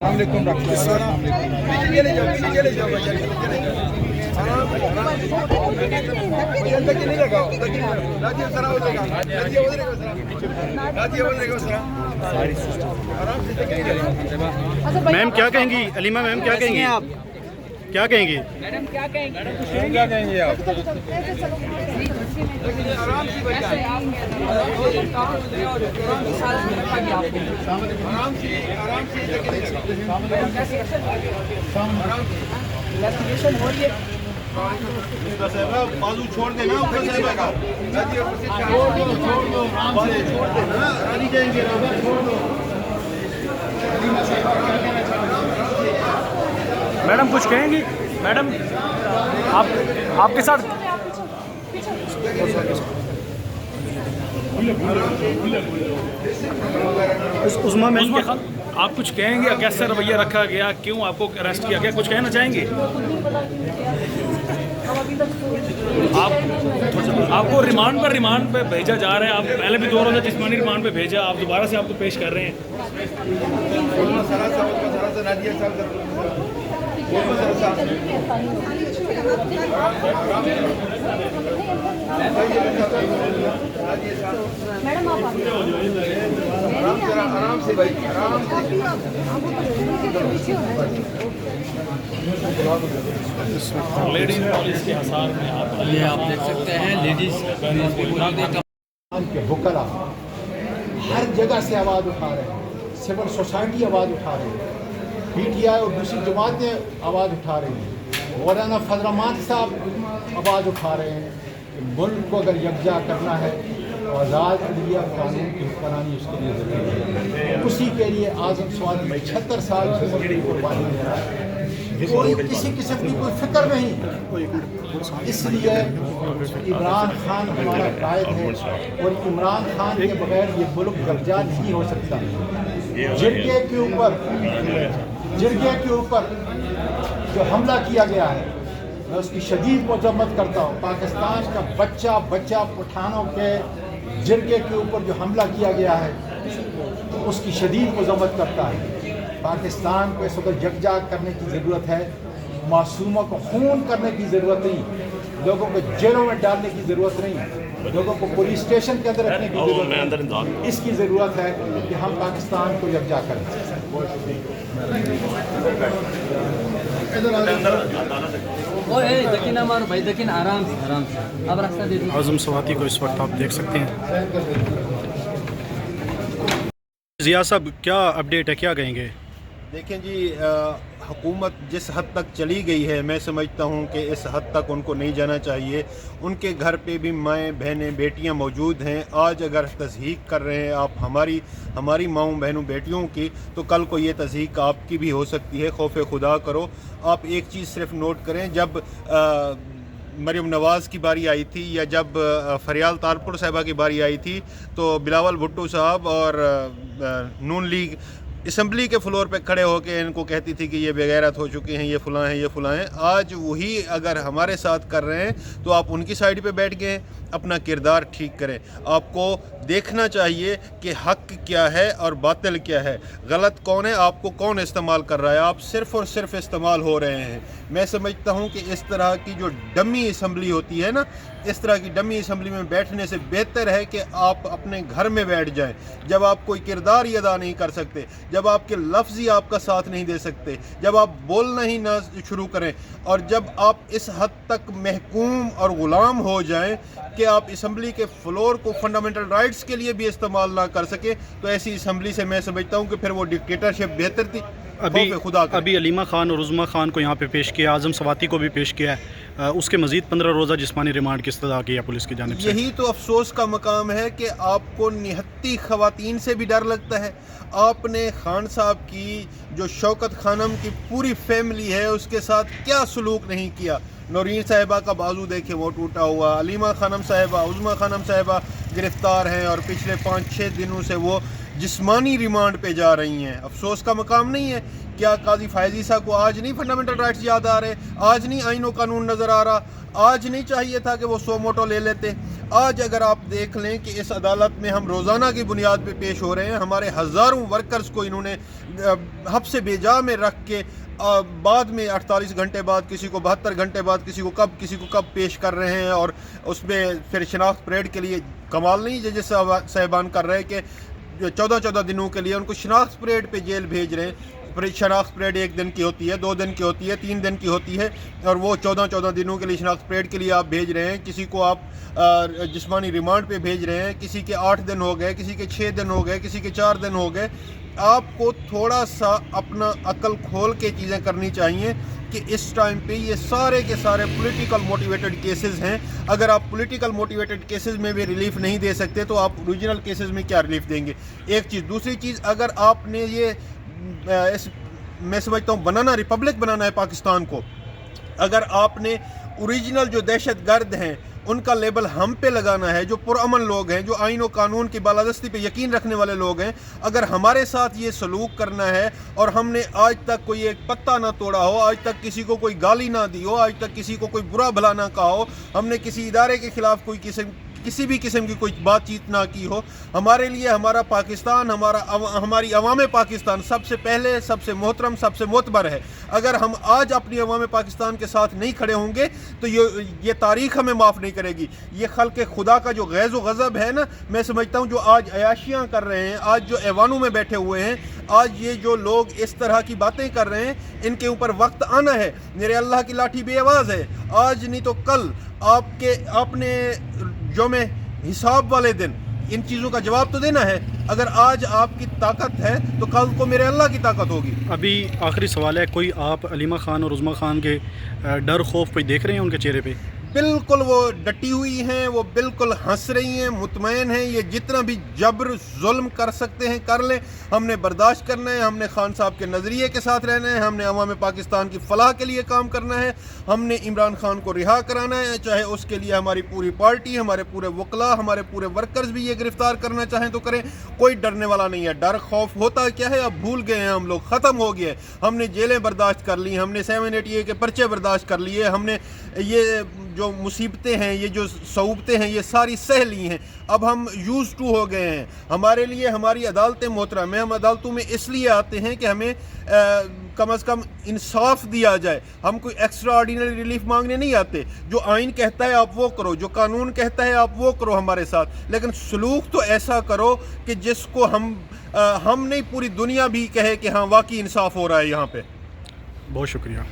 میم کیا کہیں گی؟ علیمہ میم کیا کہیں گی آپ؟ کیا کہیں گی؟ میڈم کیا کہیں گے؟ کیا کہیں گے آپ؟ بازو چھوڑ دینا میڈم کچھ کہیں گی؟ میڈم آپ کے ساتھ عظمیٰ میم آپ کچھ کہیں گے؟ کیسے رویہ رکھا گیا؟ کیوں آپ کو اریسٹ کیا گیا؟ کچھ کہنا چاہیں گے؟ آپ کو ریمانڈ پہ بھیجا جا رہا ہے. آپ پہلے بھی 2 روزہ جسمانی ریمانڈ پہ بھیجا، آپ دوبارہ سے آپ کو پیش کر رہے ہیں. یہ آپ دیکھ سکتے ہیں لیڈیز کے وکلا ہر جگہ سے آواز اٹھا رہے ہیں، سول سوسائٹی آواز اٹھا رہی ہے، پی ٹی آئی اور دوسری جماعتیں آواز اٹھا رہی ہیں، مولانا فضل الرحمان صاحب آواز اٹھا رہے ہیں کہ ملک کو اگر یکجا کرنا ہے تو آزاد عدلیہ قانون کی حکمرانی اس کے لیے ضروری ہے. اسی کے لیے اعظم سواد 76 سال سے قربانی دے رہا ہے. کوئی کسی قسم کی کوئی فکر نہیں، اس لیے عمران خان ہمارا قائد ہے اور عمران خان کے بغیر یہ ملک یکجا نہیں ہو سکتا. جرگے کے اوپر جو حملہ کیا گیا ہے میں اس کی شدید مذمت کرتا ہوں. پاکستان کا بچہ پٹھانوں کے جرگے کے اوپر جو حملہ کیا گیا ہے اس کی شدید مذمت کرتا ہے. پاکستان کو اس وقت یکجا کرنے کی ضرورت ہے، معصوموں کو خون کرنے کی ضرورت نہیں، لوگوں کو جیلوں میں ڈالنے کی ضرورت نہیں، لوگوں کو پولیس اسٹیشن کے اندر رکھنے کی ضرورت نہیں. اس کی ضرورت ہے کہ ہم پاکستان کو یکجا کریں. اعظم سواتی کو اس وقت آپ دیکھ سکتے ہیں. ضیاء صاحب کیا اپڈیٹ ہے، کیا کہیں گے؟ دیکھیں جی، حکومت جس حد تک چلی گئی ہے میں سمجھتا ہوں کہ اس حد تک ان کو نہیں جانا چاہیے. ان کے گھر پہ بھی مائیں بہنیں بیٹیاں موجود ہیں. آج اگر تضحیک کر رہے ہیں آپ ہماری ماؤں بہنوں بیٹیوں کی، تو کل کو یہ تضحیک آپ کی بھی ہو سکتی ہے. خوف خدا کرو. آپ ایک چیز صرف نوٹ کریں، جب مریم نواز کی باری آئی تھی یا جب فریال تارپور صاحبہ کی باری آئی تھی تو بلاول بھٹو صاحب اور نون لیگ اسمبلی کے فلور پہ کھڑے ہو کے ان کو کہتی تھی کہ یہ بغیرت ہو چکے ہیں، یہ فلاں ہیں، یہ فلاں ہیں. آج وہی اگر ہمارے ساتھ کر رہے ہیں تو آپ ان کی سائڈ پہ بیٹھ گئے ہیں. اپنا کردار ٹھیک کریں. آپ کو دیکھنا چاہیے کہ حق کیا ہے اور باطل کیا ہے، غلط کون ہے، آپ کو کون استعمال کر رہا ہے. آپ صرف اور صرف استعمال ہو رہے ہیں. میں سمجھتا ہوں کہ اس طرح کی جو ڈمی اسمبلی ہوتی ہے نا، اس طرح کی ڈمی اسمبلی میں بیٹھنے سے بہتر ہے کہ آپ اپنے گھر میں بیٹھ جائیں. جب آپ کوئی کردار ہی ادا نہیں کر سکتے، جب آپ کے لفظ ہی آپ کا ساتھ نہیں دے سکتے، جب آپ بولنا ہی نہ شروع کریں، اور جب آپ اس حد تک محکوم اور غلام ہو جائیں کہ آپ اسمبلی کے فلور کو فنڈامنٹل رائٹس کے لیے بھی استعمال نہ کر سکیں، تو ایسی اسمبلی سے میں سمجھتا ہوں کہ پھر وہ ڈکٹیٹرشپ بہتر تھی. ابھی علیمہ خان اور عظمیٰ خان کو یہاں پہ پیش کیا، اعظم سواتی کو بھی پیش کیا ہے. اس کے مزید 15 روزہ جسمانی ریمانڈ کی استدعا کی ہے پولیس کی جانب سے. یہی تو افسوس کا مقام ہے کہ آپ کو نہتی خواتین سے بھی ڈر لگتا ہے. آپ نے خان صاحب کی جو شوکت خانم کی پوری فیملی ہے اس کے ساتھ کیا سلوک نہیں کیا. نورین صاحبہ کا بازو دیکھیں وہ ٹوٹا ہوا، علیمہ خانم صاحبہ، عظمیٰ خانم صاحبہ گرفتار ہیں اور پچھلے 5-6 دنوں سے وہ जिस्मानी रिमांड पे जा रही हैं। अफसोस का मकाम नहीं है, क्या काजी फायज ईसा को आज नहीं फंडामेंटल राइट्स याद आ रहे, आज नहीं आईन व कानून नज़र आ रहा, आज नहीं चाहिए था कि वो सो मोटो ले लेते। आज अगर आप देख लें कि इस अदालत में हम रोज़ाना की बुनियाद पे पेश हो रहे हैं, हमारे हज़ारों वर्कर्स को इन्होंने हब्स बेजा में रख के बाद में 48 घंटे बाद, किसी को 72 घंटे बाद, किसी को कब पेश कर रहे हैं, और उसमें फिर शनाख्त परेड के लिए कमाल नहीं जजेस साहिबान कर रहे हैं कि 14 दिनों के लिए उनको शनाख्त परेड पे जेल भेज रहे हैं। शनाख्त परेड 1 दिन की होती है, 2 दिन की होती है, 3 दिन की होती है, और वो 14 दिनों के लिए शनाख्त परेड के लिए आप भेज रहे हैं। किसी को आप जिस्मानी रिमांड पे भेज रहे हैं, किसी के 8 दिन हो गए, किसी के 6 दिन हो गए, किसी के 4 दिन हो गए। आपको थोड़ा सा अपना अकल खोल के चीज़ें करनी चाहिए कि इस टाइम पे ये सारे के सारे पॉलिटिकल मोटिवेटेड केसेस हैं। अगर आप पॉलिटिकल मोटिवेटेड केसेस में भी रिलीफ नहीं दे सकते तो आप ओरिजिनल केसेस में क्या रिलीफ देंगे? एक चीज़। दूसरी चीज़, अगर आपने ये मैं समझता हूँ बनाना रिपब्लिक बनाना है पाकिस्तान को, अगर आपने ओरिजिनल जो दहशत गर्द हैं उनका लेबल हम पे लगाना है, जो पुरअमन लोग हैं, जो आईन व कानून की बालादस्ती पे यकीन रखने वाले लोग हैं, अगर हमारे साथ ये सलूक करना है और हमने आज तक कोई एक पत्ता ना तोड़ा हो, आज तक किसी को कोई गाली ना दी हो, आज तक किसी को कोई बुरा भला ना कहा हो, हमने किसी इदारे के खिलाफ कोई किसी भी किस्म की कोई बातचीत ना की हो, हमारे लिए हमारा पाकिस्तान, हमारी अवाम पाकिस्तान सबसे पहले, सबसे मोहतरम, सबसे मोतबर है। अगर हम आज अपनी अवाम पाकिस्तान के साथ नहीं खड़े होंगे तो ये तारीख़ हमें माफ़ नहीं करेगी। ये खल्क़ खुदा का जो गैज़ व गज़ब है ना, मैं समझता हूँ जो आज अयाशियाँ कर रहे हैं, आज जो ऐवानों में बैठे हुए हैं, आज ये जो लोग इस तरह की बातें कर रहे हैं, इनके ऊपर वक्त आना है। मेरे अल्लाह की लाठी बेआवाज़ है, आज नहीं तो कल आपने जो में हिसाब वाले दिन इन चीज़ों का जवाब तो देना है। अगर आज आपकी ताकत है तो कल को मेरे अल्लाह की ताकत होगी। अभी आखिरी सवाल है, कोई आप अलीमा खान और उज़्मा खान के डर खौफ कोई देख रहे हैं उनके चेहरे पे? बिल्कुल वो डटी हुई हैं, वो बिल्कुल हंस रही हैं, मुतमईन हैं। ये जितना भी जबर जुल्म कर सकते हैं कर लें, हमने बर्दाश्त करना है, हमने खान साहब के नज़रिए के साथ रहना है, हमने अवाम पाकिस्तान की फलाह के लिए काम करना है, हमने इमरान खान को रिहा कराना है, चाहे उसके लिए हमारी पूरी पार्टी, हमारे पूरे वकला, हमारे पूरे वर्कर्स भी ये गिरफ्तार करना चाहें तो करें। कोई डरने वाला नहीं है। डर खौफ होता क्या है अब भूल गए हैं हम लोग, ख़त्म हो गया है। हमने जेलें बर्दाश्त कर ली, हमने 780A के पर्चे बर्दाश्त कर लिए, हमने ये जो मुसीबतें हैं, ये जो सऊबतें हैं, ये सारी सह ली हैं। अब हम यूज़ टू हो गए हैं। हमारे लिए हमारी अदालतें मोहतरम हैं। हम अदालतों में इसलिए आते हैं कि हमें कम अज़ कम इंसाफ दिया जाए। हम कोई एक्स्ट्रा ऑर्डिनरी रिलीफ मांगने नहीं आते। जो आइन कहता है आप वो करो, जो कानून कहता है आप वो करो हमारे साथ, लेकिन सलूक तो ऐसा करो कि जिसको हम नहीं पूरी दुनिया भी कहे कि हाँ वाकई इंसाफ हो रहा है यहाँ पे। बहुत शुक्रिया।